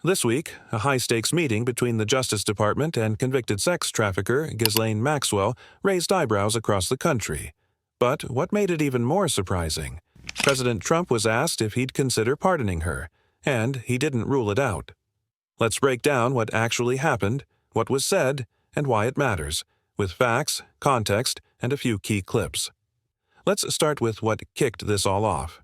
This week, a high-stakes meeting between the Justice Department and convicted sex trafficker Ghislaine Maxwell raised eyebrows across the country. But what made it even more surprising? President Trump was asked if he'd consider pardoning her, and he didn't rule it out. Let's break down what actually happened, what was said, and why it matters, with facts, context, and a few key clips. Let's start with what kicked this all off.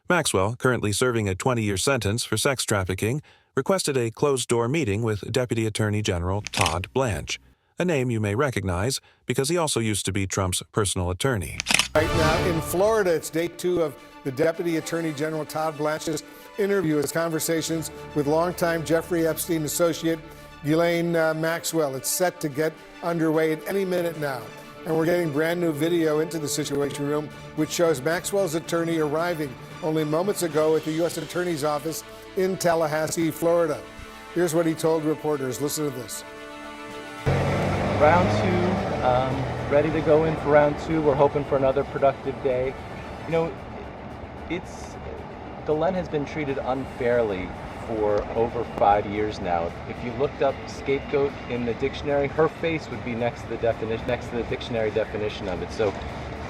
Maxwell, currently serving a 20-year sentence for sex trafficking, requested a closed-door meeting with Deputy Attorney General Todd Blanche, a name you may recognize because he also used to be Trump's personal attorney. Right now in Florida, it's day 2 of the Deputy Attorney General Todd Blanche's interview, his conversations with longtime Jeffrey Epstein associate Ghislaine Maxwell. It's set to get underway at any minute now. And we're getting brand new video into the Situation Room, which shows Maxwell's attorney arriving only moments ago at the U.S. Attorney's Office in Tallahassee, Florida. Here's what he told reporters. Listen to this. Round 2, ready to go in for round 2. We're hoping for another productive day. You know, Ghislaine has been treated unfairly for over 5 years now. If you looked up scapegoat in the dictionary, her face would be next to the dictionary definition of it. So,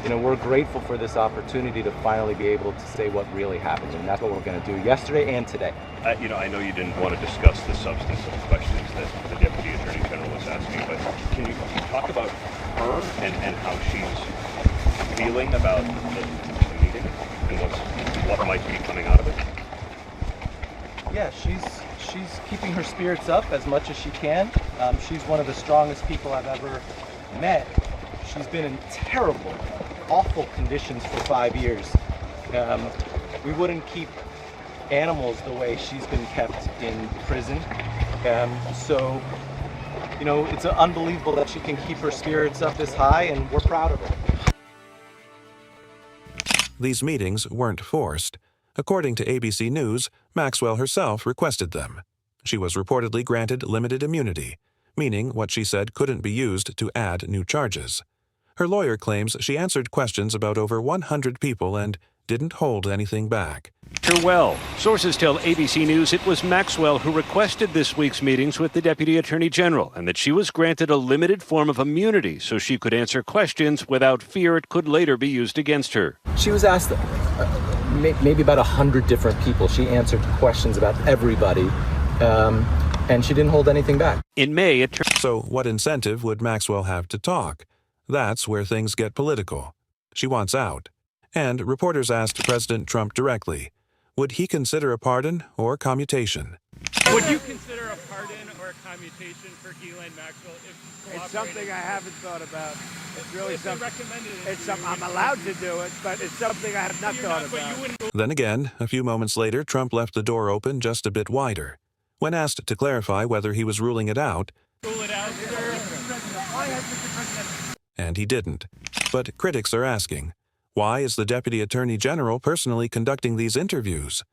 you know, we're grateful for this opportunity to finally be able to say what really happened, and that's what we're going to do yesterday and today. I know you didn't want to discuss the substance of the questions that the Deputy Attorney General was asking, but can you talk about her and how she's feeling about the meeting and what might be coming out of it? Yeah, she's keeping her spirits up as much as she can. She's one of the strongest people I've ever met. She's been in terrible, awful conditions for 5 years. We wouldn't keep animals the way she's been kept in prison. So, you know, it's unbelievable that she can keep her spirits up this high, and we're proud of her. These meetings weren't forced. According to ABC News, Maxwell herself requested them. She was reportedly granted limited immunity, meaning what she said couldn't be used to add new charges. Her lawyer claims she answered questions about over 100 people and didn't hold anything back. Well, sources tell ABC News it was Maxwell who requested this week's meetings with the Deputy Attorney General and that she was granted a limited form of immunity so she could answer questions without fear it could later be used against her. She was asked maybe about 100 different people. She answered questions about everybody, and she didn't hold anything back. In May, So what incentive would Maxwell have to talk? That's where things get political. She wants out. And reporters asked President Trump directly, would he consider a pardon or commutation? Would you consider a pardon or a commutation for Ghislaine Maxwell if she's cooperating? It's something I haven't thought about. It's really something. It's something I'm allowed to do it, but it's something I have not thought about. Then again, a few moments later, Trump left the door open just a bit wider. When asked to clarify whether he was ruling it out, Rule it out, sir. and he didn't. But critics are asking, why is the Deputy Attorney General personally conducting these interviews?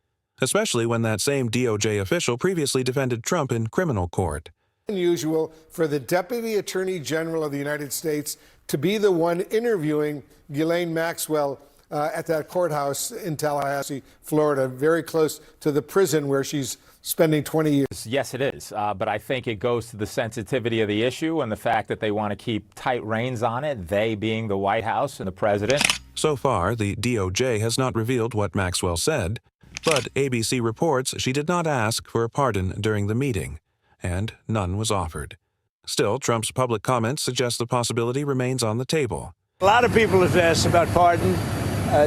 Especially when that same DOJ official previously defended Trump in criminal court. Unusual for the Deputy Attorney General of the United States to be the one interviewing Ghislaine Maxwell at that courthouse in Tallahassee, Florida, very close to the prison where she's spending 20 years. Yes, it is. But I think it goes to the sensitivity of the issue and the fact that they want to keep tight reins on it, they being the White House and the president. So far, the DOJ has not revealed what Maxwell said, but ABC reports she did not ask for a pardon during the meeting, and none was offered. Still, Trump's public comments suggest the possibility remains on the table. A lot of people have asked about pardon.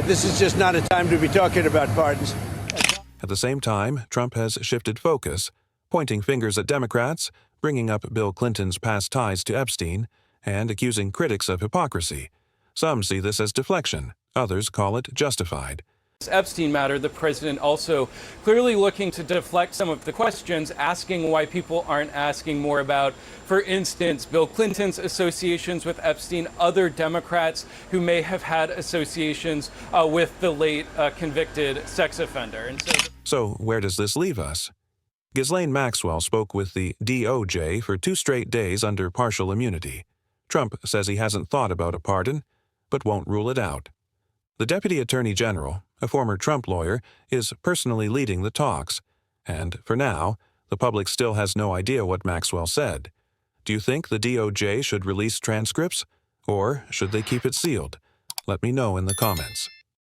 This is just not a time to be talking about pardons. At the same time, Trump has shifted focus, pointing fingers at Democrats, bringing up Bill Clinton's past ties to Epstein, and accusing critics of hypocrisy. Some see this as deflection, others call it justified. Epstein matter, the president also clearly looking to deflect some of the questions, asking why people aren't asking more about, for instance, Bill Clinton's associations with Epstein, other Democrats who may have had associations with the late convicted sex offender. And so where does this leave us? Ghislaine Maxwell spoke with the DOJ for 2 straight days under partial immunity. Trump says he hasn't thought about a pardon, but won't rule it out. The Deputy Attorney General, a former Trump lawyer, is personally leading the talks, and for now, The public still has no idea what Maxwell said. Do you think the DOJ should release transcripts, or should they keep it sealed? Let me know in the comments.